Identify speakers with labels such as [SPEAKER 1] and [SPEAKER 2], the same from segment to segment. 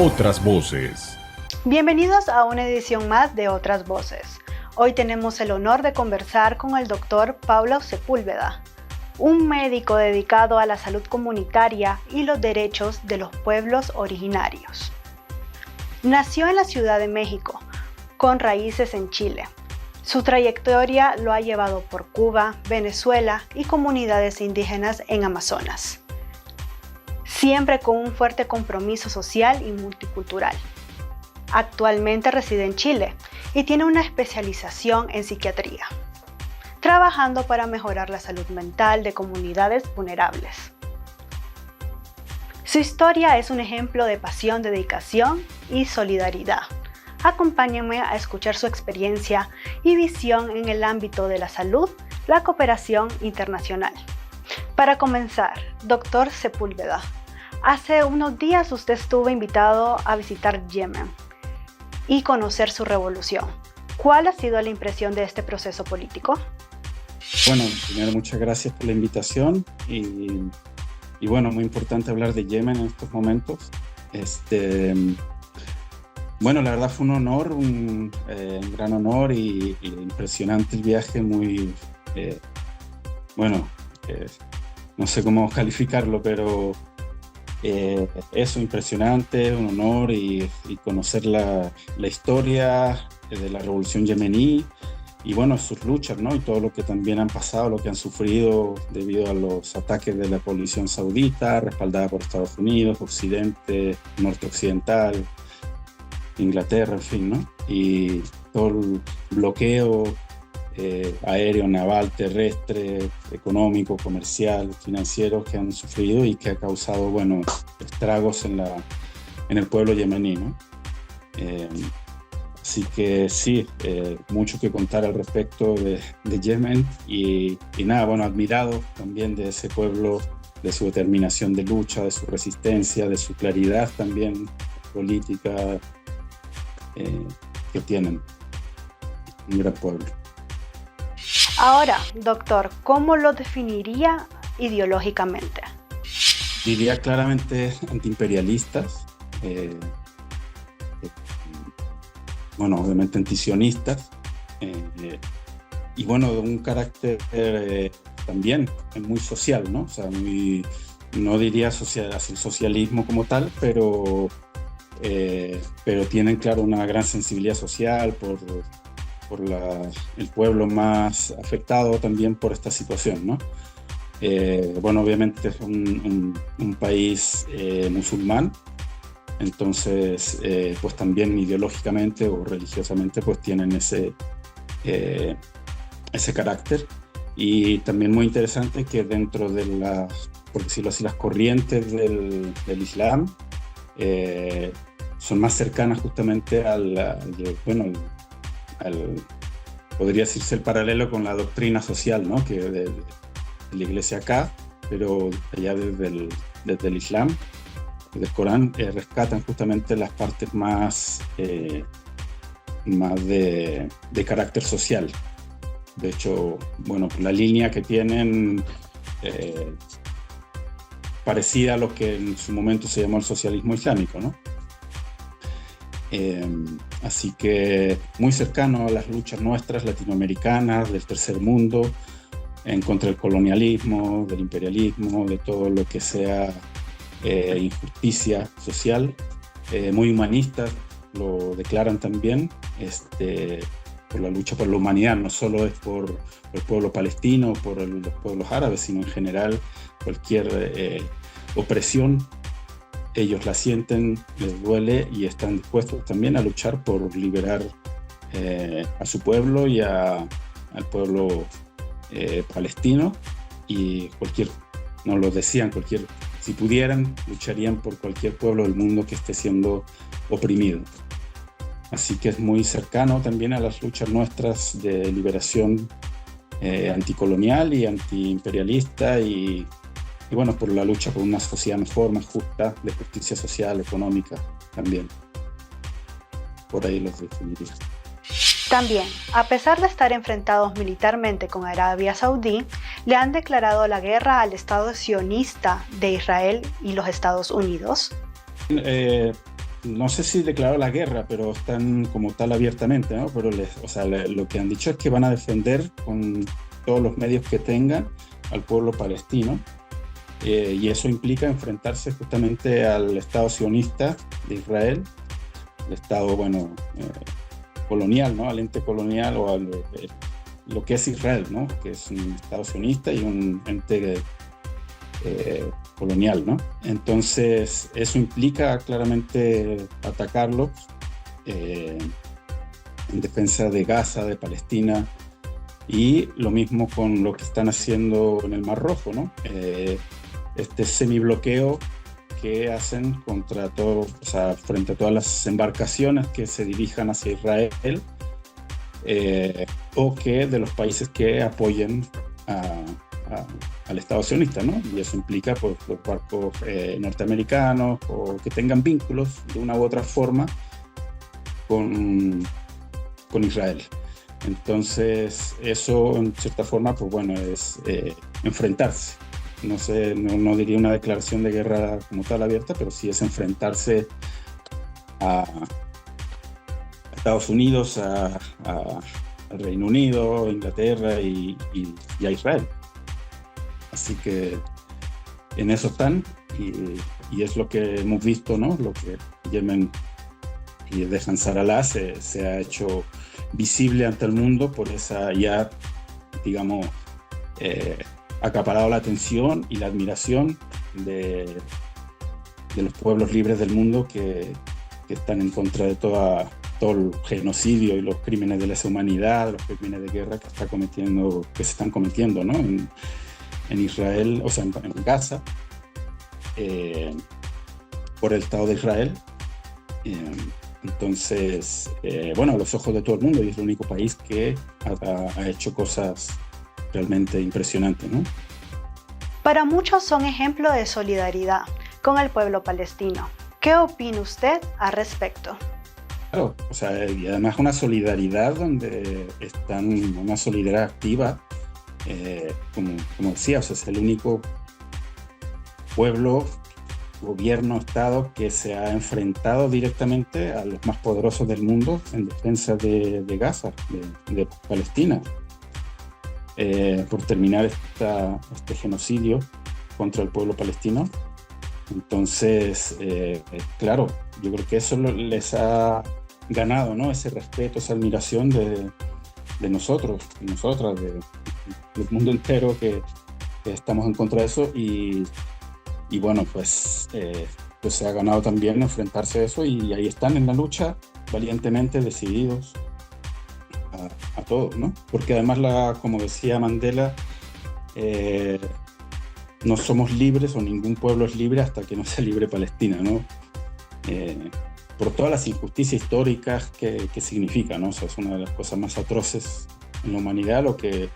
[SPEAKER 1] Otras voces.
[SPEAKER 2] Bienvenidos a una edición más de Otras Voces. Hoy tenemos el honor de conversar con el doctor Pablo Sepúlveda, un médico dedicado a la salud comunitaria y los derechos de los pueblos originarios. Nació en la Ciudad de México, con raíces en Chile. Su trayectoria lo ha llevado por Cuba, Venezuela y comunidades indígenas en Amazonas, siempre con un fuerte compromiso social y multicultural. Actualmente reside en Chile y tiene una especialización en psiquiatría, trabajando para mejorar la salud mental de comunidades vulnerables. Su historia es un ejemplo de pasión, dedicación y solidaridad. Acompáñenme a escuchar su experiencia y visión en el ámbito de la salud, la cooperación internacional. Para comenzar, doctor Sepúlveda, hace unos días usted estuvo invitado a visitar Yemen y conocer su revolución. ¿Cuál ha sido la impresión de este proceso político?
[SPEAKER 3] Bueno, primero muchas gracias por la invitación y bueno, muy importante hablar de Yemen en estos momentos. Bueno, la verdad fue un honor, un gran honor y impresionante el viaje, muy, no sé cómo calificarlo, pero eso, impresionante, un honor y conocer la historia de la revolución yemení y bueno, sus luchas, ¿no? Y todo lo que también han pasado, lo que han sufrido debido a los ataques de la coalición saudita, respaldada por Estados Unidos, Occidente, Norte Occidental, Inglaterra, en fin, ¿no? Y todo el bloqueo aéreo, naval, terrestre, económico, comercial, financiero que han sufrido y que ha causado, bueno, estragos en el pueblo yemení, ¿no? Así que sí, mucho que contar al respecto de Yemen y nada, bueno, admirado también de ese pueblo, de su determinación de lucha, de su resistencia, de su claridad también política que tienen. Un gran pueblo.
[SPEAKER 2] Ahora, doctor, ¿cómo lo definiría ideológicamente?
[SPEAKER 3] Diría claramente antiimperialistas, bueno, obviamente antisionistas, y bueno, de un carácter también muy social, ¿no? O sea, no diría socialismo como tal, pero tienen, claro, una gran sensibilidad social por el pueblo más afectado también por esta situación, ¿no? Bueno, obviamente es un país musulmán, entonces pues también ideológicamente o religiosamente pues tienen ese carácter, y también muy interesante que dentro de por decirlo así, las corrientes del Islam son más cercanas justamente podría decirse el paralelo con la doctrina social, ¿no? Que de la iglesia acá, pero allá desde el Islam, del Corán, rescatan justamente las partes más de carácter social. De hecho, bueno, la línea que tienen parecida a lo que en su momento se llamó el socialismo islámico, ¿no? Así que muy cercano a las luchas nuestras latinoamericanas, del tercer mundo, en contra del colonialismo, del imperialismo, de todo lo que sea injusticia social. Muy humanistas lo declaran también, por la lucha por la humanidad. No solo es por el pueblo palestino, por los pueblos árabes, sino en general cualquier opresión. Ellos la sienten, les duele y están dispuestos también a luchar por liberar a su pueblo y al pueblo palestino, y nos lo decían, si pudieran, lucharían por cualquier pueblo del mundo que esté siendo oprimido. Así que es muy cercano también a las luchas nuestras de liberación anticolonial y antiimperialista y bueno, por la lucha por una sociedad mejor, más justa, de justicia social, económica también. Por ahí los definiría.
[SPEAKER 2] También, a pesar de estar enfrentados militarmente con Arabia Saudí, le han declarado la guerra al Estado sionista de Israel y los Estados Unidos.
[SPEAKER 3] no sé si declaró la guerra, pero están como tal abiertamente, ¿no? Pero lo que han dicho es que van a defender con todos los medios que tengan al pueblo palestino, y eso implica enfrentarse justamente al Estado sionista de Israel, el Estado, bueno, colonial, ¿no? Al ente colonial o lo que es Israel, ¿no? Que es un Estado sionista y un ente colonial, ¿no? Entonces, eso implica claramente atacarlos en defensa de Gaza, de Palestina, y lo mismo con lo que están haciendo en el Mar Rojo, ¿no? Este semibloqueo que hacen contra todo, o sea, frente a todas las embarcaciones que se dirijan hacia Israel, o que de los países que apoyen al Estado sionista, ¿no? Y eso implica pues, los barcos norteamericanos o que tengan vínculos de una u otra forma con Israel. Entonces, eso en cierta forma, pues bueno, es enfrentarse. No sé, no diría una declaración de guerra como tal abierta, pero sí es enfrentarse a Estados Unidos, al Reino Unido, Inglaterra y a Israel. Así que en eso están y es lo que hemos visto, ¿no? Lo que Yemen y de Ansarallah se ha hecho visible ante el mundo por esa ya, digamos, acaparado la atención y la admiración de los pueblos libres del mundo que están en contra de todo el genocidio y los crímenes de lesa humanidad, los crímenes de guerra que se están cometiendo, ¿no? En Israel, o sea, en Gaza, por el Estado de Israel. Entonces, bueno, a los ojos de todo el mundo, y es el único país que ha hecho cosas realmente impresionantes, ¿no?
[SPEAKER 2] Para muchos son ejemplo de solidaridad con el pueblo palestino. ¿Qué opina usted al respecto?
[SPEAKER 3] Claro, o sea, y además una solidaridad donde están, una solidaridad activa, como decía, o sea, es el único pueblo, gobierno, Estado que se ha enfrentado directamente a los más poderosos del mundo en defensa de Gaza, de Palestina, por terminar este genocidio contra el pueblo palestino. Entonces, claro, yo creo que eso les ha ganado, ¿no? Ese respeto, esa admiración de nosotros y nosotras, del mundo entero que estamos en contra de eso y bueno, pues se ha ganado también enfrentarse a eso y ahí están en la lucha, valientemente decididos a todo, ¿no? Porque además, como decía Mandela, no somos libres o ningún pueblo es libre hasta que no sea libre Palestina, ¿no? Por todas las injusticias históricas que significa, ¿no? O sea, es una de las cosas más atroces en la humanidad lo que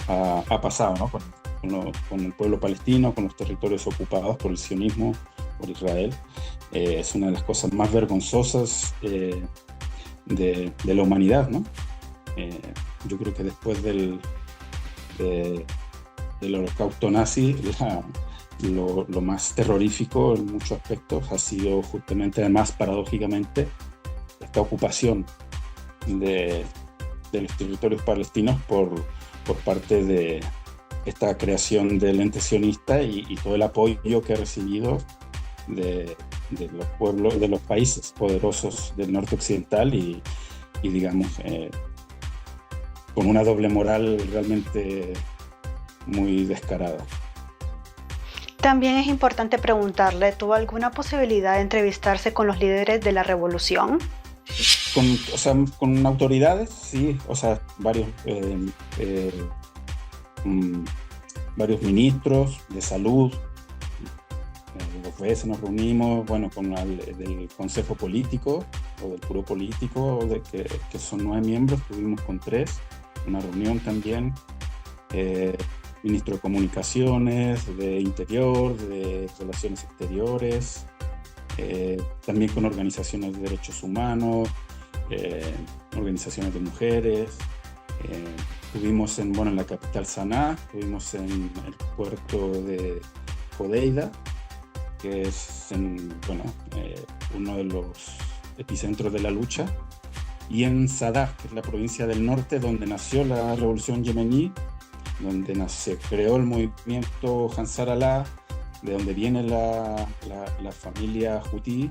[SPEAKER 3] ha pasado, ¿no? Con el pueblo palestino, con los territorios ocupados por el sionismo, por Israel. Es una de las cosas más vergonzosas de la humanidad, ¿no? Yo creo que después del holocausto nazi, lo más terrorífico en muchos aspectos ha sido justamente, además paradójicamente, esta ocupación de los territorios palestinos por parte de esta creación del ente sionista y todo el apoyo que ha recibido de los pueblos, de los países poderosos del norte occidental y digamos, con una doble moral realmente muy descarada.
[SPEAKER 2] También es importante preguntarle, ¿tuvo alguna posibilidad de entrevistarse con los líderes de la revolución?
[SPEAKER 3] Con autoridades, sí, o sea, varios ministros de salud, dos veces nos reunimos, bueno, con del Consejo Político o del Puro Político, que son 9 miembros, tuvimos con 3, una reunión también, ministro de Comunicaciones, de Interior, de Relaciones Exteriores, también con organizaciones de derechos humanos, organizaciones de mujeres. Estuvimos en la capital Saná, estuvimos en el puerto de Hodeida, que es uno de los epicentros de la lucha, y en Sadr, que es la provincia del norte, donde nació la revolución yemení, donde se creó el movimiento Ansar Allah, de donde viene la familia Houthi.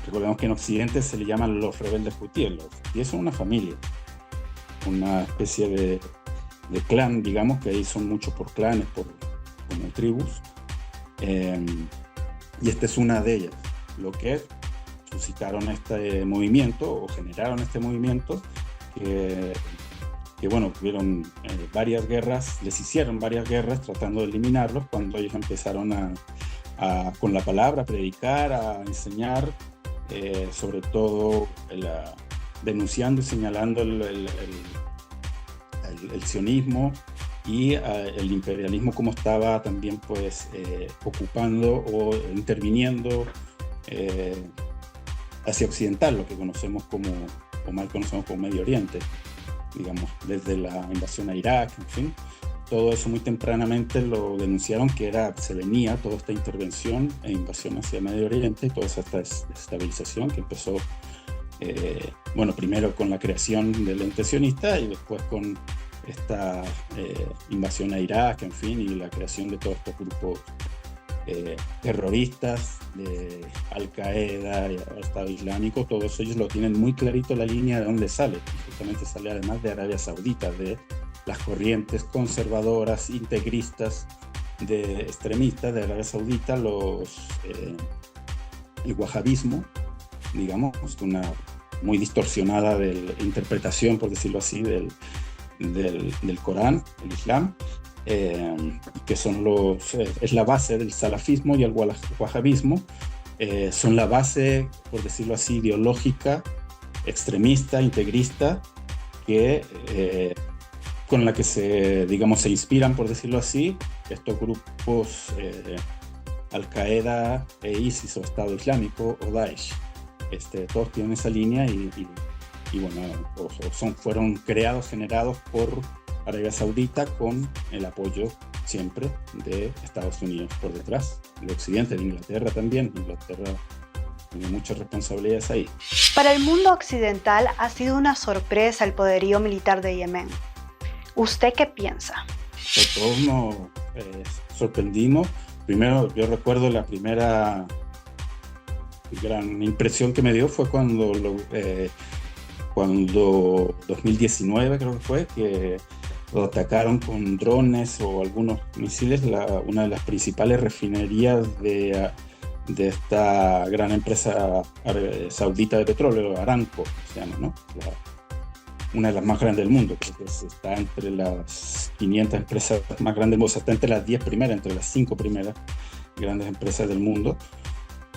[SPEAKER 3] Recordemos que en Occidente se le llaman los rebeldes Houthíes. Los Houthíes son una familia, una especie de clan, digamos, que ahí son muchos por clanes, como tribus. Y esta es una de ellas. Lo que suscitaron este movimiento, o generaron este movimiento, que bueno, tuvieron varias guerras, les hicieron varias guerras tratando de eliminarlos, cuando ellos empezaron con la palabra, a predicar, a enseñar, sobre todo denunciando y señalando el sionismo y el imperialismo, como estaba también pues ocupando o interviniendo hacia occidental, lo que conocemos o mal conocemos como Medio Oriente, digamos, desde la invasión a Irak, en fin. Todo eso muy tempranamente lo denunciaron, que se venía toda esta intervención e invasión hacia Medio Oriente, toda esa desestabilización que empezó, primero con la creación del ente sionista y después con esta invasión a Irak, en fin, y la creación de todos estos grupos terroristas de Al-Qaeda y el Estado Islámico. Todos ellos lo tienen muy clarito la línea de dónde sale, y justamente sale además de Arabia Saudita, de las corrientes conservadoras, integristas, extremistas de Arabia Saudita, el wahabismo, digamos, una muy distorsionada interpretación, por decirlo así, del Corán, el Islam, que son es la base del salafismo, y el wahabismo son la base, por decirlo así, ideológica, extremista, integrista, con la que se inspiran, por decirlo así, estos grupos Al-Qaeda e ISIS, o Estado Islámico, o Daesh. Todos tienen esa línea y fueron generados por Arabia Saudita, con el apoyo siempre de Estados Unidos por detrás, de Occidente, de Inglaterra también. Inglaterra tiene muchas responsabilidades ahí.
[SPEAKER 2] Para el mundo occidental ha sido una sorpresa el poderío militar de Yemen. ¿Usted qué piensa?
[SPEAKER 3] Todos nos sorprendimos. Primero, yo recuerdo la primera gran impresión que me dio fue cuando 2019 creo que fue, que lo atacaron con drones o algunos misiles una de las principales refinerías de esta gran empresa saudita de petróleo, Aramco se llama, ¿no? Una de las más grandes del mundo. Creo que está entre las 500 empresas más grandes del mundo, o sea, está entre las 10 primeras, entre las 5 primeras grandes empresas del mundo.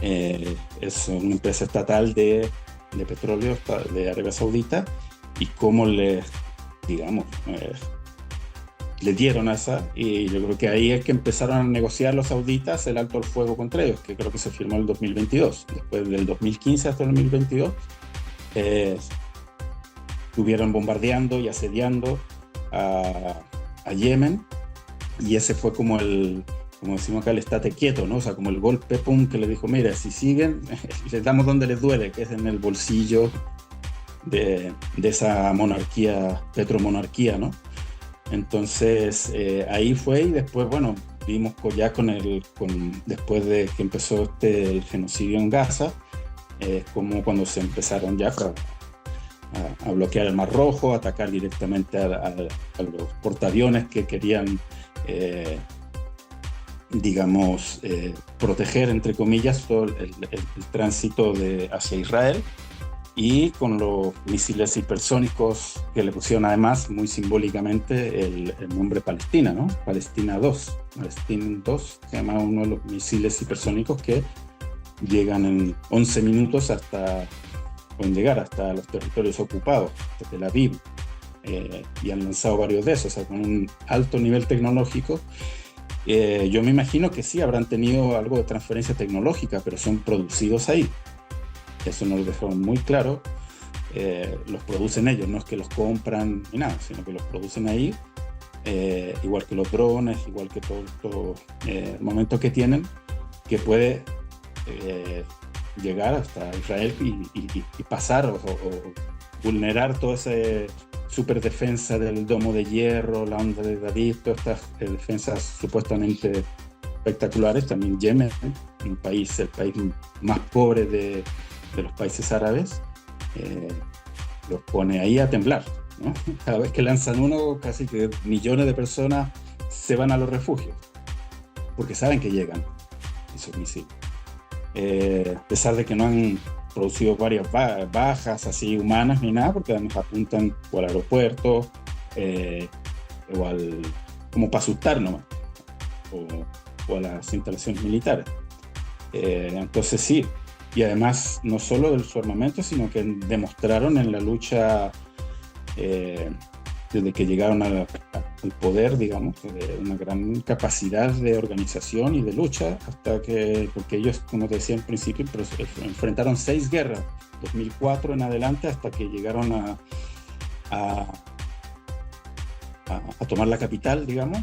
[SPEAKER 3] Es una empresa estatal de petróleo de Arabia Saudita, y cómo le dieron y yo creo que ahí es que empezaron a negociar los sauditas el alto al fuego contra ellos, que creo que se firmó en el 2022. Después del 2015 hasta el 2022 estuvieron bombardeando y asediando a Yemen, y ese fue como decimos acá, el estate quieto, ¿no? O sea, como el golpe, pum, que le dijo, mira, si siguen, les damos donde les duele, que es en el bolsillo de esa monarquía, petromonarquía, ¿no? Entonces, ahí fue, y después, bueno, vimos ya después de que empezó el genocidio en Gaza, como cuando se empezaron ya a bloquear el Mar Rojo, a atacar directamente a los portaaviones que querían proteger, entre comillas, todo el tránsito hacia Israel, y con los misiles hipersónicos que le pusieron además muy simbólicamente el nombre Palestina, ¿no? Palestina 2. Palestina 2 se llama uno de los misiles hipersónicos que llegan en 11 minutos pueden llegar hasta los territorios ocupados, hasta Tel Aviv, y han lanzado varios de esos, o sea, con un alto nivel tecnológico. Yo me imagino que sí habrán tenido algo de transferencia tecnológica, pero son producidos ahí. Eso nos lo dejaron muy claro. Los producen ellos, no es que los compran ni nada, sino que los producen ahí, igual que los drones, igual que todo el momento que tienen. que puede llegar hasta Israel y pasar o vulnerar toda esa superdefensa del domo de hierro, la onda de David, todas estas defensas supuestamente espectaculares. También Yemen, el país más pobre de los países árabes, los pone ahí a temblar, ¿no? Cada vez que lanzan uno, casi que millones de personas se van a los refugios, porque saben que llegan esos misiles. A pesar de que no han producido varias bajas así humanas ni nada, porque además apuntan o al aeropuerto o como para asustar nomás, o a las instalaciones militares. Entonces sí, y además no solo de su armamento, sino que demostraron en la lucha desde que llegaron al poder, digamos, de una gran capacidad de organización y de lucha, porque ellos, como te decía en principio, enfrentaron 6 guerras, 2004 en adelante, hasta que llegaron a tomar la capital, digamos,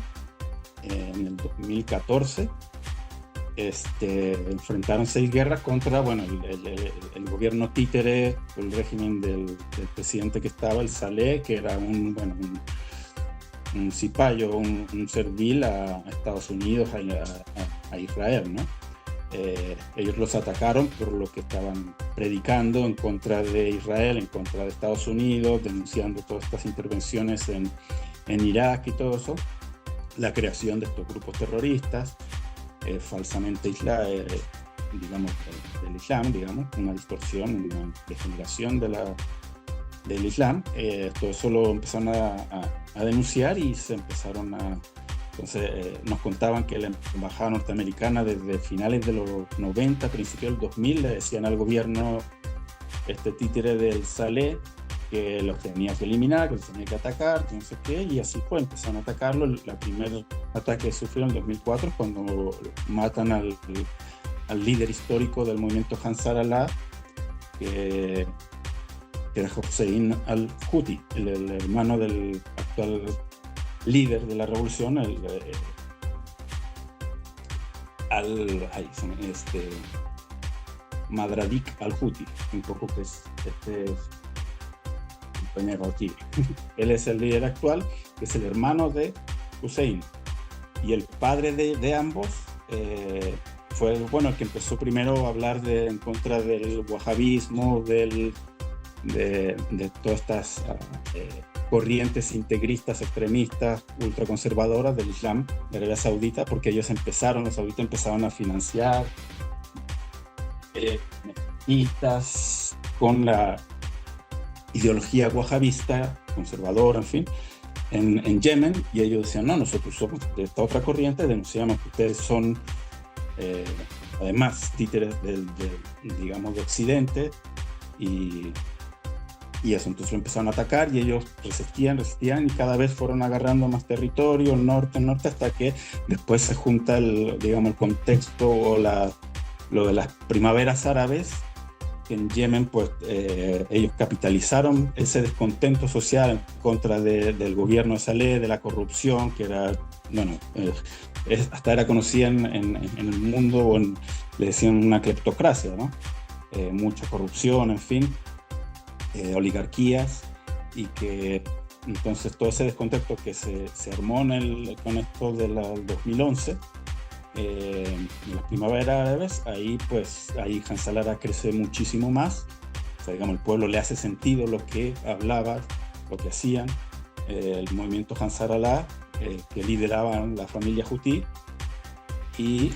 [SPEAKER 3] en el 2014. Enfrentaron 6 guerras contra, bueno, el gobierno títere, el régimen del presidente que estaba, el Saleh, que era un cipayo, un servil a Estados Unidos, a Israel, ¿no? Ellos los atacaron por lo que estaban predicando en contra de Israel, en contra de Estados Unidos, denunciando todas estas intervenciones en Irak y todo eso, la creación de estos grupos terroristas, falsamente digamos, del Islam, digamos, una distorsión, una degeneración del Islam. Todo eso lo empezaron a denunciar y se empezaron entonces nos contaban que la embajada norteamericana desde finales de los 90, principios del 2000, le decían al gobierno títere del Saleh que los tenía que eliminar, que los tenía que atacar, no sé qué, y así fue, empezaron a atacarlo. El primer ataque que sufrieron en 2004 cuando matan al líder histórico del movimiento Ansar Allah, que era Hossein al-Houthi, el hermano del actual líder de la revolución, Madradik al-Houthi, un poco que es compañero aquí. Él es el líder actual, que es el hermano de Hussein, y el padre de ambos fue el que empezó primero a hablar en contra del wahabismo, de todas estas corrientes integristas, extremistas, ultraconservadoras del Islam de Arabia Saudita, porque los sauditas empezaron a financiar mezquitas con la ideología wahabista, conservadora, en fin, en Yemen, y ellos decían, no, nosotros somos de esta otra corriente, denunciamos que ustedes son además títeres digamos, de Occidente, y eso. Entonces lo empezaron a atacar y ellos resistían y cada vez fueron agarrando más territorio, el norte, hasta que después se junta el contexto o lo de las primaveras árabes, que en Yemen pues ellos capitalizaron ese descontento social en contra del gobierno de Saleh, de la corrupción, que era, hasta era conocida en el mundo, le decían una cleptocracia, ¿no? Mucha corrupción, en fin, oligarquías, y que entonces todo ese descontento que se armó con esto del 2011, en las primaveras árabes, ahí Hans al-Ahrar crece muchísimo más. O sea, digamos, el pueblo le hace sentido lo que hablaba, lo que hacían. El movimiento Ansar Allah, que lideraban la familia Houthi, y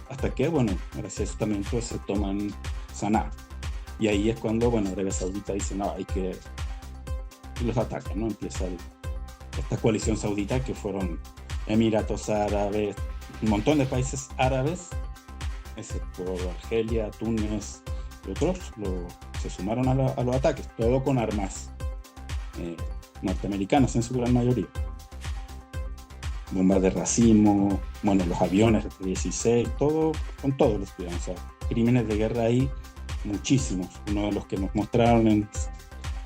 [SPEAKER 3] hasta que, gracias a eso también pues, se toman Sanaa. Y ahí es cuando, Arabia Saudita dice, no, hay que... y los ataca, ¿no? Empieza esta coalición saudita, que fueron Emiratos Árabes, un montón de países árabes, excepto Argelia, Túnez y otros, se sumaron a los ataques, todo con armas norteamericanas en su gran mayoría. Bombas de racimo, los aviones F-16, todo, con todos los cuidados. O sea, crímenes de guerra ahí, muchísimos. Uno de los que nos mostraron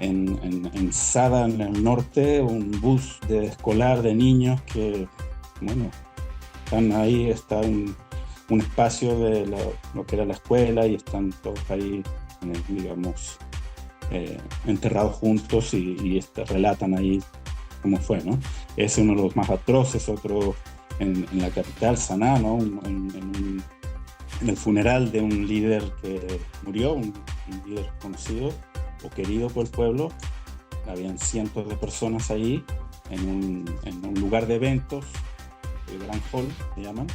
[SPEAKER 3] en Sada, en el norte, un bus escolar de niños que, están ahí, un espacio de lo que era la escuela y están todos ahí, digamos, enterrados juntos y relatan ahí cómo fue, ¿no? Ese es uno de los más atroces. Otro en la capital, Saná, ¿no? En el funeral de un líder que murió, un líder conocido o querido por el pueblo. Habían cientos de personas ahí en un lugar de eventos, el Gran Hall se llaman,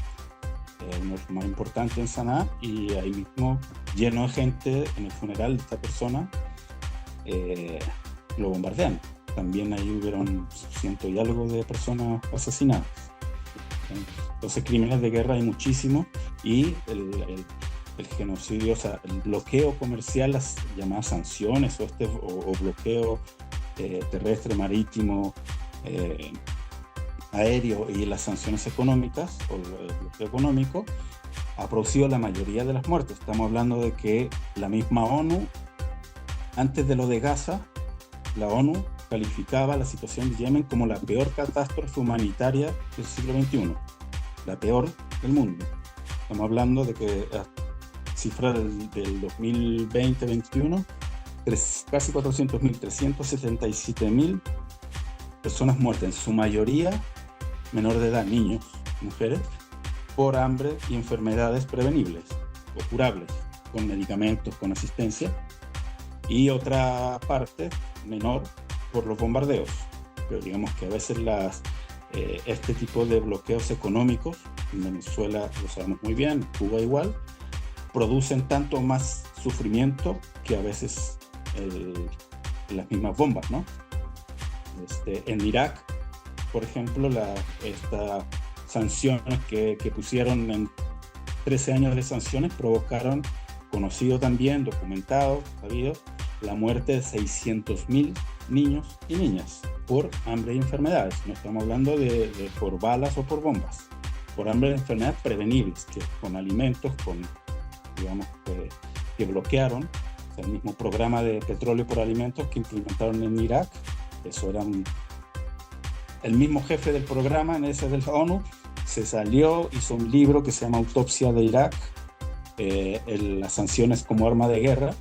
[SPEAKER 3] uno de los más importantes en Saná, y ahí mismo, lleno de gente en el funeral de esta persona, lo bombardean. También ahí hubieron ciento y algo de personas asesinadas. Entonces, crímenes de guerra hay muchísimos, y el genocidio, o sea, el bloqueo comercial, las llamadas sanciones o bloqueo terrestre, marítimo, aéreo, y las sanciones económicas o el bloqueo económico ha producido la mayoría de las muertes. Estamos hablando de que la misma ONU, antes de lo de Gaza, la ONU calificaba la situación de Yemen como la peor catástrofe humanitaria del siglo XXI, la peor del mundo. Estamos hablando de que cifra del 2020-21, casi 400.000, 377.000 personas muertas, en su mayoría menor de edad, niños, mujeres, por hambre y enfermedades prevenibles o curables, con medicamentos, con asistencia, y otra parte menor por los bombardeos. Pero digamos que a veces este tipo de bloqueos económicos, en Venezuela lo sabemos muy bien, Cuba igual, producen tanto más sufrimiento que a veces las mismas bombas, ¿no? En Irak, por ejemplo, estas sanciones que pusieron en 13 años de sanciones provocaron, conocido también, documentado, sabido, la muerte de 600.000 niños y niñas por hambre y enfermedades. No estamos hablando de por balas o por bombas, por hambre y enfermedades prevenibles, que con alimentos, digamos, que bloquearon. O sea, el mismo programa de petróleo por alimentos que implementaron en Irak, eso era el mismo jefe del programa, en ese de la ONU, se salió, hizo un libro que se llama Autopsia de Irak, las sanciones como arma de guerra,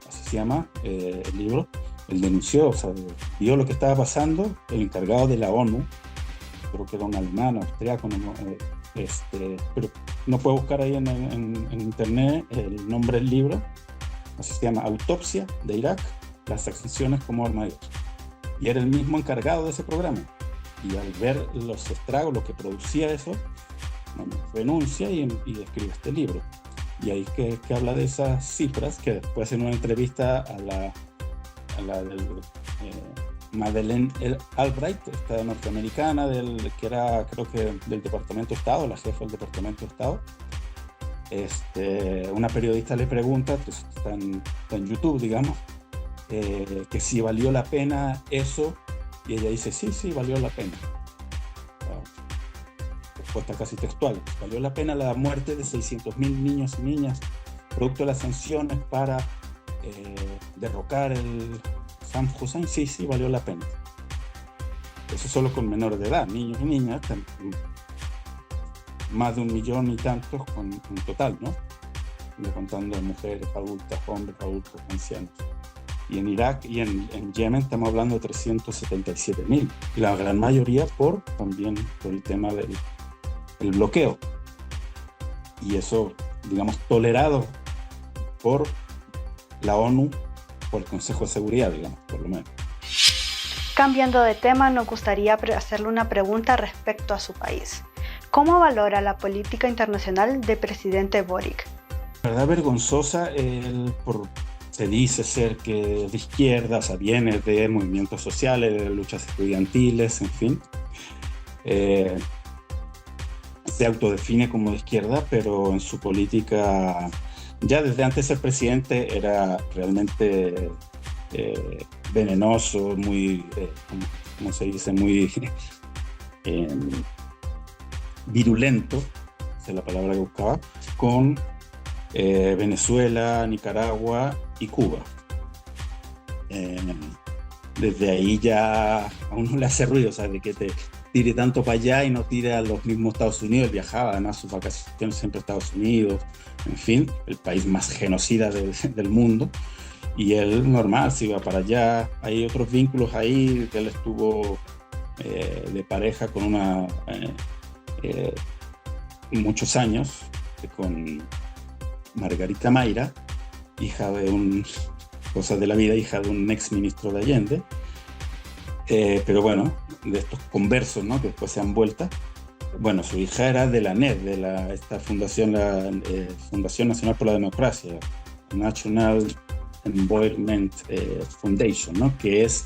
[SPEAKER 3] así se llama el libro. Él denunció, o sea, vio lo que estaba pasando. El encargado de la ONU, creo que era un alemán, austriaco, pero no puede buscar ahí en internet el nombre del libro, así se llama, Autopsia de Irak, las sanciones como arma de guerra. Y era el mismo encargado de ese programa. Y al ver los estragos, lo que producía eso, renuncia y escribe este libro. Y ahí que habla de esas cifras, que después en una entrevista a la Madeleine Albright, esta norteamericana, que era, creo que del Departamento de Estado, la jefa del Departamento de Estado, una periodista le pregunta, pues está en YouTube, digamos, que si valió la pena eso, y ella dice, sí, valió la pena. Respuesta casi textual: valió la pena la muerte de 600.000 niños y niñas producto de las sanciones para derrocar el Saddam Hussein. Sí, valió la pena. Eso solo con menores de edad, niños y niñas, más de 1 millón y tantos en total, ¿no? Contando mujeres adultas, hombres adultos, ancianos. Y en Irak y en Yemen estamos hablando de 377.000. Y la gran mayoría también por el tema del bloqueo. Y eso, digamos, tolerado por la ONU, por el Consejo de Seguridad, digamos, por lo menos.
[SPEAKER 2] Cambiando de tema, nos gustaría hacerle una pregunta respecto a su país. ¿Cómo valora la política internacional del presidente Boric?
[SPEAKER 3] La verdad, vergonzosa. Se dice ser que de izquierda, o sea, viene de movimientos sociales, de luchas estudiantiles, en fin. Se autodefine como de izquierda, pero en su política, ya desde antes de ser presidente, era realmente venenoso, muy, ¿cómo se dice? Muy virulento, esa es la palabra que buscaba, con Venezuela, Nicaragua y Cuba. Desde ahí ya a uno le hace ruido, o sea, de que tire tanto para allá y no tire a los mismos Estados Unidos. Él viajaba, además sus vacaciones siempre a Estados Unidos, en fin, el país más genocida del mundo. Y él normal se iba para allá. Hay otros vínculos ahí, que él estuvo de pareja con una muchos años, con Margarita Mayra, hija de cosas de la vida, hija de un ex ministro de Allende. Pero bueno, de estos conversos, ¿no?, que después se han vuelto. Bueno, su hija era de la NED, de esta fundación, la Fundación Nacional por la Democracia, National Endowment Foundation, ¿no?, que es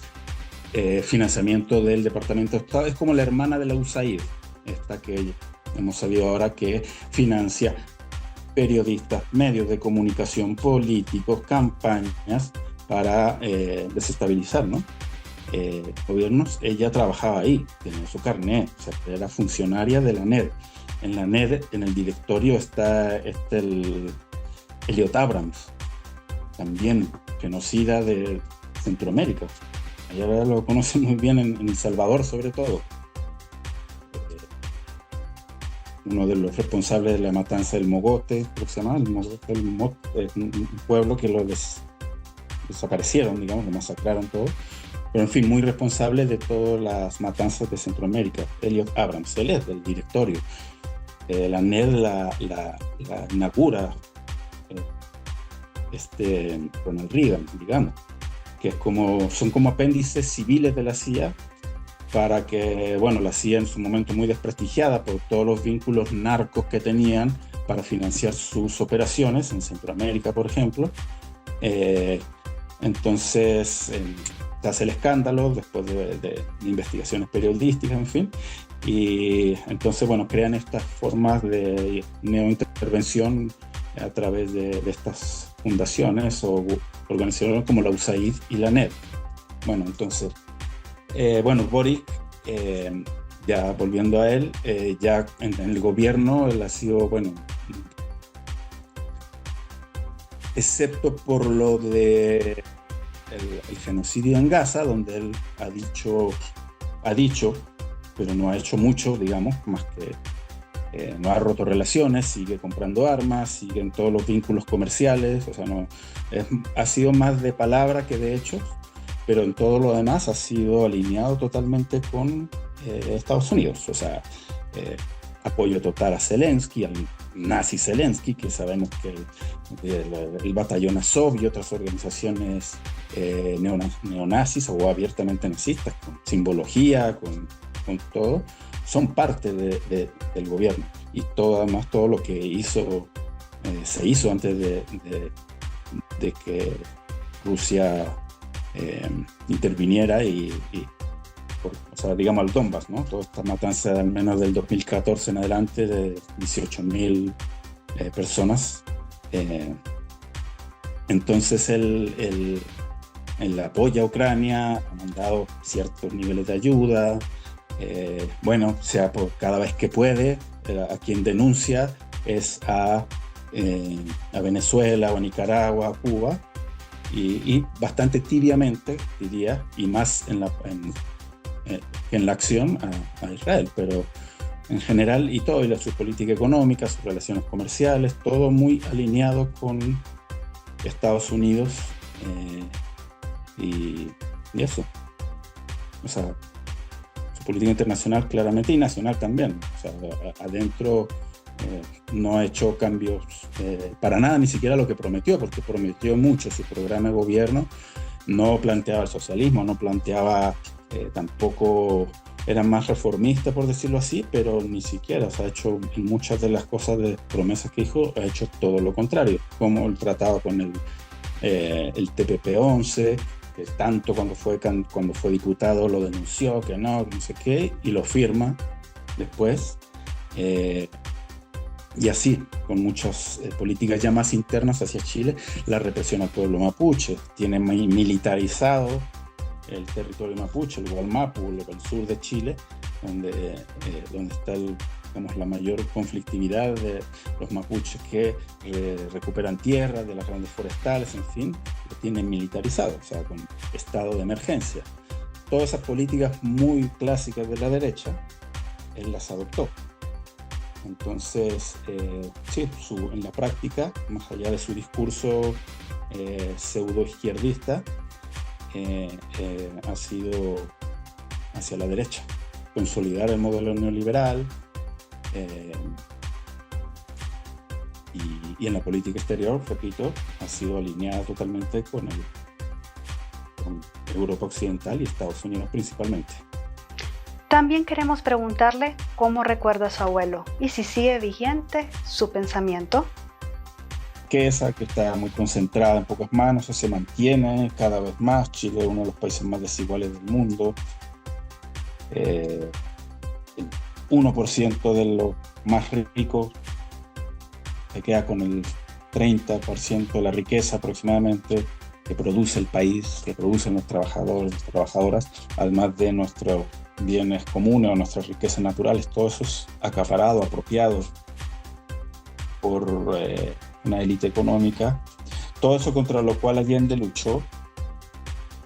[SPEAKER 3] financiamiento del Departamento de Estado. Es como la hermana de la USAID, esta que hemos sabido ahora que financia periodistas, medios de comunicación, políticos, campañas para desestabilizar, ¿no?, gobiernos. Ella trabajaba ahí, tenía su carnet, o sea, era funcionaria de la NED. En la NED, en el directorio, está el Elliot Abrams, también genocida de Centroamérica. Allá lo conocen muy bien en El Salvador, sobre todo. Uno de los responsables de la matanza del Mogote, creo que se llama, un pueblo que lo desaparecieron, digamos, lo masacraron todo. Pero en fin, muy responsable de todas las matanzas de Centroamérica. Elliot Abrams, él es del directorio. La NED la inaugura Ronald Reagan, digamos, que son como apéndices civiles de la CIA, para que, bueno, la CIA en su momento muy desprestigiada por todos los vínculos narcos que tenían para financiar sus operaciones en Centroamérica, por ejemplo. Entonces se hace el escándalo después de investigaciones periodísticas, en fin, y entonces, bueno, crean estas formas de neointervención a través de estas fundaciones o organizaciones como la USAID y la NED. Bueno, entonces, Boric, ya volviendo a él, ya en el gobierno él ha sido, bueno, excepto por lo de el genocidio en Gaza, donde él ha dicho, pero no ha hecho mucho, digamos, más que no ha roto relaciones, sigue comprando armas, siguen todos los vínculos comerciales, o sea, ha sido más de palabra que de hechos, pero en todo lo demás ha sido alineado totalmente con Estados Unidos, o sea, apoyo total a Zelensky, al nazi Zelensky, que sabemos que el batallón Azov y otras organizaciones neonazis o abiertamente nazistas, con simbología, con todo, son parte del gobierno. Y además todo lo que se hizo antes de que Rusia interviniera o sea, digamos al Donbass, ¿no? Toda esta matanza al menos del 2014 en adelante de 18.000 personas. Entonces él apoya a Ucrania, ha mandado ciertos niveles de ayuda, bueno, sea por cada vez que puede, a quien denuncia es a Venezuela o a Nicaragua, a Cuba, y bastante tibiamente, diría, y más en la acción a Israel, pero en general, y su política económica, sus relaciones comerciales, todo muy alineado con Estados Unidos, y eso. O sea, su política internacional claramente, y nacional también. O sea, adentro no ha hecho cambios para nada, ni siquiera lo que prometió, porque prometió mucho. Su programa de gobierno no planteaba el socialismo, no planteaba tampoco, era más reformista, por decirlo así, pero ni siquiera, o sea, ha hecho muchas de las cosas de promesas que dijo, ha hecho todo lo contrario, como el tratado con el TPP-11, que tanto cuando fue diputado lo denunció, que no sé qué, y lo firma después, y así, con muchas políticas ya más internas hacia Chile, la represión al pueblo mapuche, tiene militarizado el territorio mapuche, el Gualmapu, el sur de Chile, donde está la mayor conflictividad de los mapuches que recuperan tierra de las grandes forestales, en fin, lo tienen militarizado, o sea, con estado de emergencia. Todas esas políticas muy clásicas de la derecha, él las adoptó. Entonces, sí, en la práctica, más allá de su discurso pseudo-izquierdista, ha sido hacia la derecha, consolidar el modelo neoliberal, y en la política exterior, repito, ha sido alineada totalmente con Europa Occidental y Estados Unidos principalmente.
[SPEAKER 2] También queremos preguntarle cómo recuerda a su abuelo y si sigue vigente su pensamiento.
[SPEAKER 3] Que está muy concentrada en pocas manos, se mantiene cada vez más. Chile es uno de los países más desiguales del mundo. El 1% de los más ricos se queda con el 30% de la riqueza aproximadamente que produce el país, que producen los trabajadores, las trabajadoras, además de nuestros bienes comunes o nuestras riquezas naturales. Todo eso es acaparado, apropiado por una élite económica. Todo eso contra lo cual Allende luchó,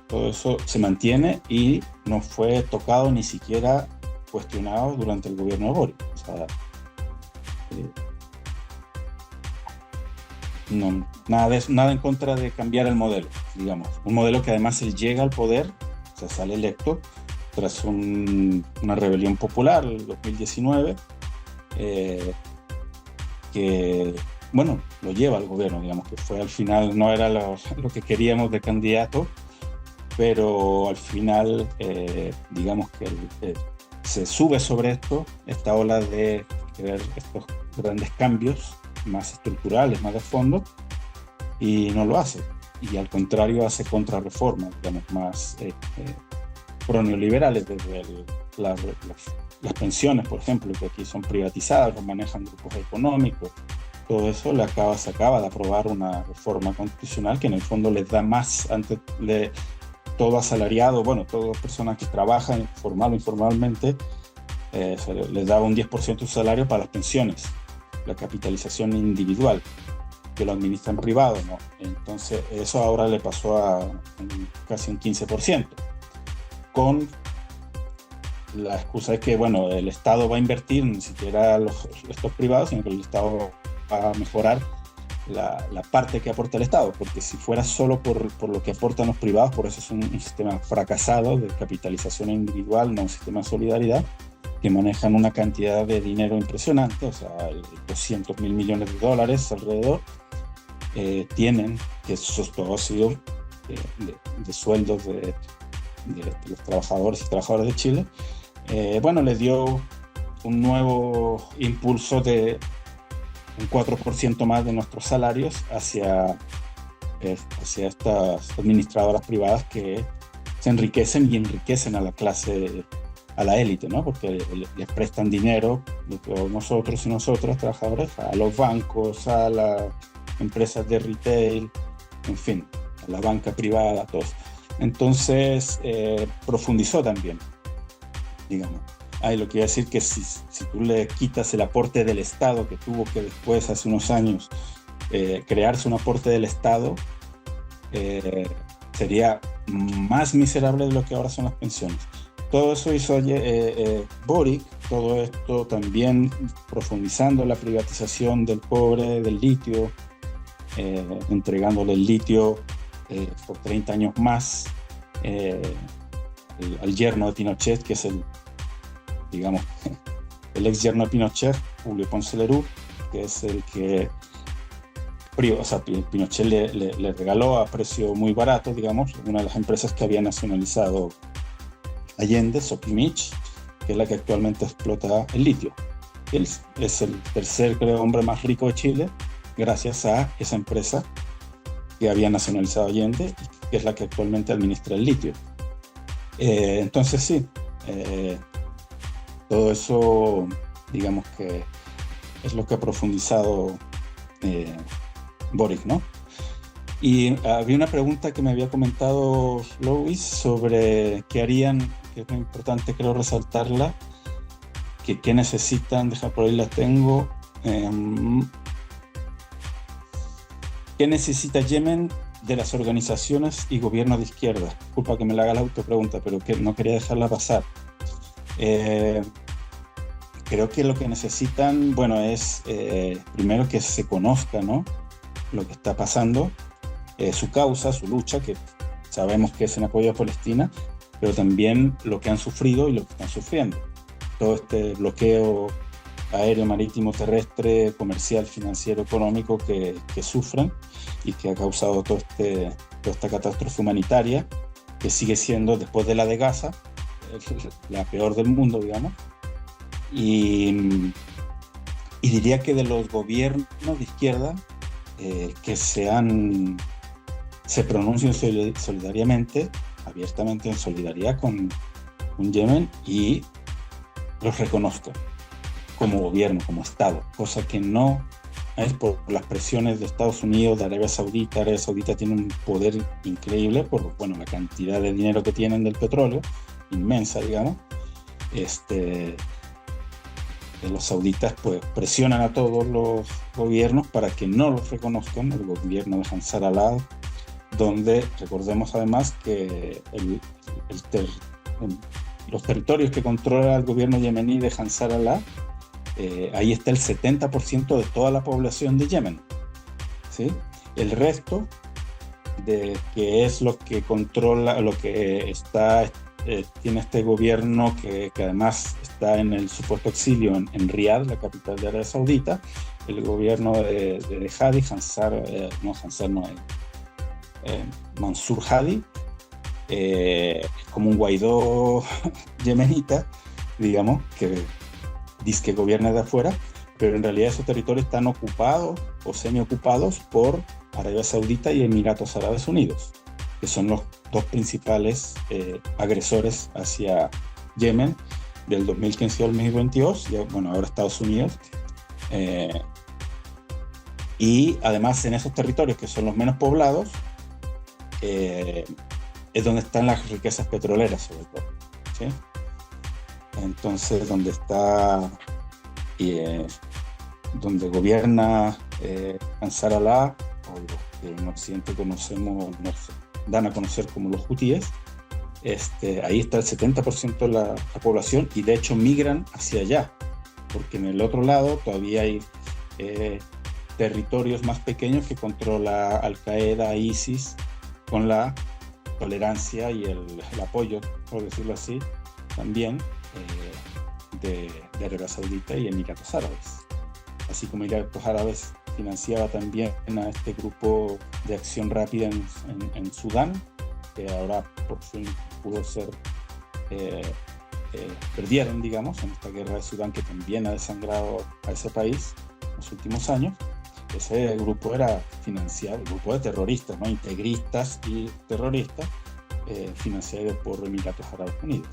[SPEAKER 3] todo eso se mantiene y no fue tocado ni siquiera cuestionado durante el gobierno de Boric. O sea, no, nada en contra de cambiar el modelo, digamos. Un modelo que además él llega al poder, o sea, sale electo tras una rebelión popular en el 2019, que, bueno, lo lleva al gobierno, digamos, que fue al final, no era lo que queríamos de candidato, pero al final, digamos que se sube sobre esta ola de querer estos grandes cambios más estructurales, más de fondo, y no lo hace. Y al contrario hace contrarreformas, digamos, más pro-neoliberales, desde las pensiones, por ejemplo, que aquí son privatizadas, lo manejan grupos económicos. Todo eso se acaba de aprobar una reforma constitucional que en el fondo les da más, antes de todo asalariado, bueno, todas personas que trabajan formal o informalmente, les daba un 10% de su salario para las pensiones, la capitalización individual, que lo administran privado, ¿no? Entonces eso ahora le pasó a casi un 15%, con la excusa de que, bueno, el Estado va a invertir, ni siquiera estos privados, sino que el Estado va a mejorar la parte que aporta el Estado, porque si fuera solo por lo que aportan los privados, por eso es un sistema fracasado de capitalización individual, no un sistema de solidaridad, que manejan una cantidad de dinero impresionante, o sea, 200 mil millones de dólares alrededor, tienen, que eso todo ha sido de sueldos de los trabajadores y trabajadoras de Chile. Bueno, le dio un nuevo impulso de un 4% más de nuestros salarios hacia estas administradoras privadas que se enriquecen y enriquecen a la clase, a la élite, ¿no? Porque les prestan dinero de todos nosotros y nosotras, trabajadores, a los bancos, a las empresas de retail, en fin, a la banca privada, todos. Entonces, profundizó también, digamos. Lo que iba a decir que si tú le quitas el aporte del Estado, que tuvo que después, hace unos años, crearse un aporte del Estado, sería más miserable de lo que ahora son las pensiones. Todo eso hizo Boric, todo esto también profundizando la privatización del cobre, del litio, entregándole el litio por 30 años más al yerno de Pinochet, que es el ex yerno de Pinochet, Julio Ponce Lerú, que es el que Pinochet le regaló a precio muy barato, digamos, una de las empresas que había nacionalizado Allende, Sopimich, que es la que actualmente explota el litio. Él es el tercer, creo, hombre más rico de Chile, gracias a esa empresa que había nacionalizado Allende, que es la que actualmente administra el litio. Entonces sí, todo eso, digamos que es lo que ha profundizado Boric, ¿no? Y había una pregunta que me había comentado Lois sobre qué harían, que es muy importante, creo resaltarla, que qué necesitan, deja por ahí la tengo, qué necesita Yemen de las organizaciones y gobiernos de izquierda. Disculpa que me la haga la autopregunta, pero que no quería dejarla pasar. creo que lo que necesitan, bueno, es primero que se conozca, ¿no?, lo que está pasando, su causa, su lucha, que sabemos que es en apoyo a Palestina, pero también lo que han sufrido y lo que están sufriendo. Todo este bloqueo aéreo, marítimo, terrestre, comercial, financiero, económico que sufren y que ha causado toda esta catástrofe humanitaria, que sigue siendo, después de la de Gaza, la peor del mundo, digamos. Y diría que de los gobiernos de izquierda que se pronuncian solidariamente, abiertamente en solidaridad con Yemen, y los reconozcan como gobierno, como Estado, cosa que no es por las presiones de Estados Unidos, de Arabia Saudita. Arabia Saudita tiene un poder increíble por, bueno, la cantidad de dinero que tienen del petróleo, inmensa, digamos. Los sauditas pues presionan a todos los gobiernos para que no los reconozcan, el gobierno de Ansar Allah, donde recordemos además que los territorios que controla el gobierno yemení de Ansar Allah, ahí está el 70% de toda la población de Yemen, ¿sí? El resto, que es lo que controla, lo que tiene este gobierno que además está en el supuesto exilio en Riad, la capital de Arabia Saudita, el gobierno de Hadi, Mansur Hadi, es como un Guaidó yemenita, digamos, que dice que gobierna de afuera, pero en realidad esos territorios están ocupados o semi-ocupados por Arabia Saudita y Emiratos Árabes Unidos, que son los dos principales agresores hacia Yemen del 2015 al 2022, y, bueno, ahora Estados Unidos. Y además en esos territorios, que son los menos poblados, es donde están las riquezas petroleras, sobre todo, ¿sí? Entonces, donde donde gobierna Ansar Allah, o los que en Occidente conocemos, nos dan a conocer como los hutíes, ahí está el 70% de la población, y de hecho migran hacia allá, porque en el otro lado todavía hay territorios más pequeños que controla Al-Qaeda, ISIS, con la tolerancia y el apoyo, por decirlo así, también de Arabia Saudita y Emiratos Árabes. Así como Emiratos Árabes financiaba también a este grupo de acción rápida en Sudán, que ahora por fin pudo ser, perdieron, digamos, en esta guerra de Sudán, que también ha desangrado a ese país en los últimos años. Ese grupo era financiado, grupo de terroristas, ¿no?, integristas y terroristas, financiado por Emiratos Árabes Unidos.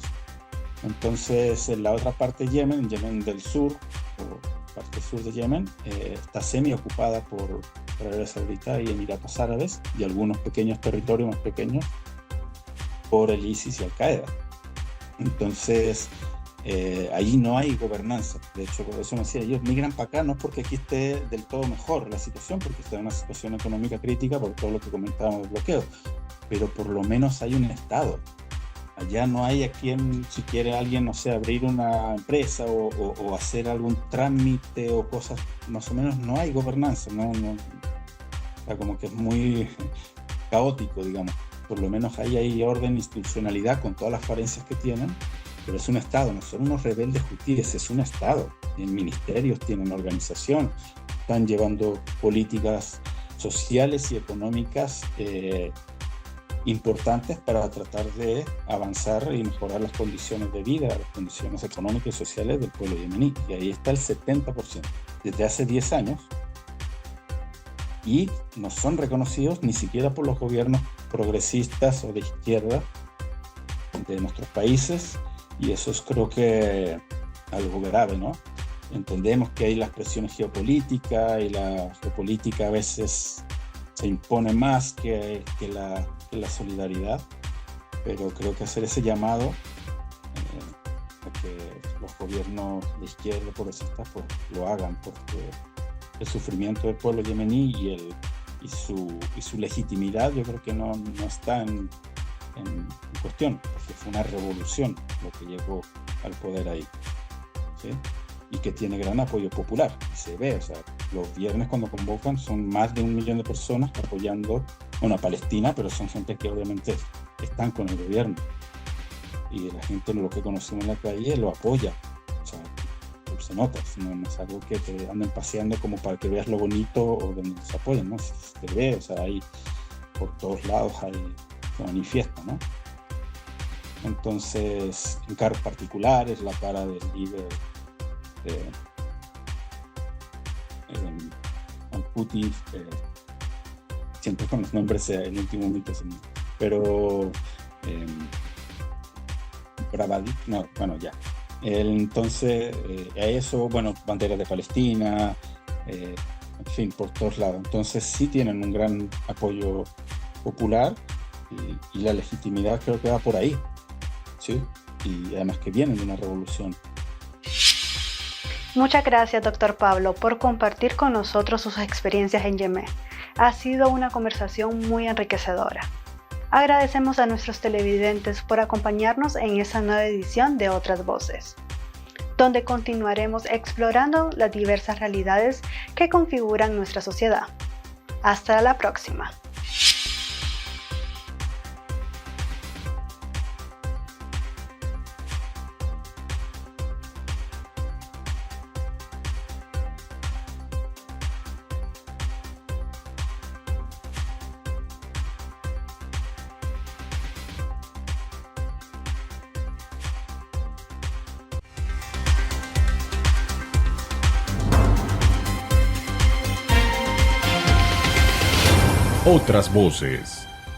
[SPEAKER 3] Entonces, en la otra parte de Yemen del sur, o parte sur de Yemen, está semi-ocupada por Arabia Saudita y Emiratos Árabes, y algunos pequeños territorios más pequeños por el ISIS y Al-Qaeda. Entonces, ahí no hay gobernanza. De hecho, por eso me decía, ellos migran para acá, no porque aquí esté del todo mejor la situación, porque está en una situación económica crítica por todo lo que comentábamos del bloqueo, pero por lo menos hay un Estado. Allá no hay a quien, si quiere alguien, no sé, abrir una empresa o hacer algún trámite o cosas, más o menos no hay gobernanza, no, o sea, como que es muy caótico, digamos. Por lo menos hay orden, institucionalidad, con todas las falencias que tienen, pero es un Estado, no son unos rebeldes hutíes, es un Estado. Tienen ministerios, tienen organización, están llevando políticas sociales y económicas importantes para tratar de avanzar y mejorar las condiciones de vida, las condiciones económicas y sociales del pueblo yemení. Y ahí está el 70%, desde hace 10 años, y no son reconocidos ni siquiera por los gobiernos progresistas o de izquierda de nuestros países, y eso es, creo que, algo grave, ¿no? Entendemos que hay las presiones geopolíticas, y la geopolítica a veces se impone más que la solidaridad, pero creo que hacer ese llamado a que los gobiernos de izquierda progresistas pues lo hagan, porque el sufrimiento del pueblo yemení y su legitimidad, yo creo que no está en cuestión, porque fue una revolución lo que llegó al poder ahí, ¿sí? y que tiene gran apoyo popular. Y se ve, o sea, los viernes cuando convocan son más de 1 millón de personas apoyando, bueno, a Palestina, pero son gente que obviamente están con el gobierno. Y la gente, lo que conocemos en la calle, lo apoya. O sea, se nota, no es algo que te anden paseando como para que veas lo bonito o donde se apoyan, ¿no? Se ve, o sea, hay por todos lados se manifiesta, ¿no? Entonces, en carros particulares, la cara del líder Putin, siempre con los nombres en último momento, pero Bravadik, no, bueno, ya. Entonces, a eso, bueno, banderas de Palestina, en fin, por todos lados. Entonces sí tienen un gran apoyo popular y la legitimidad creo que va por ahí, ¿sí? Y además que vienen de una revolución.
[SPEAKER 2] Muchas gracias, doctor Pablo, por compartir con nosotros sus experiencias en Yemen. Ha sido una conversación muy enriquecedora. Agradecemos a nuestros televidentes por acompañarnos en esta nueva edición de Otras Voces, donde continuaremos explorando las diversas realidades que configuran nuestra sociedad. Hasta la próxima.
[SPEAKER 1] Otras voces.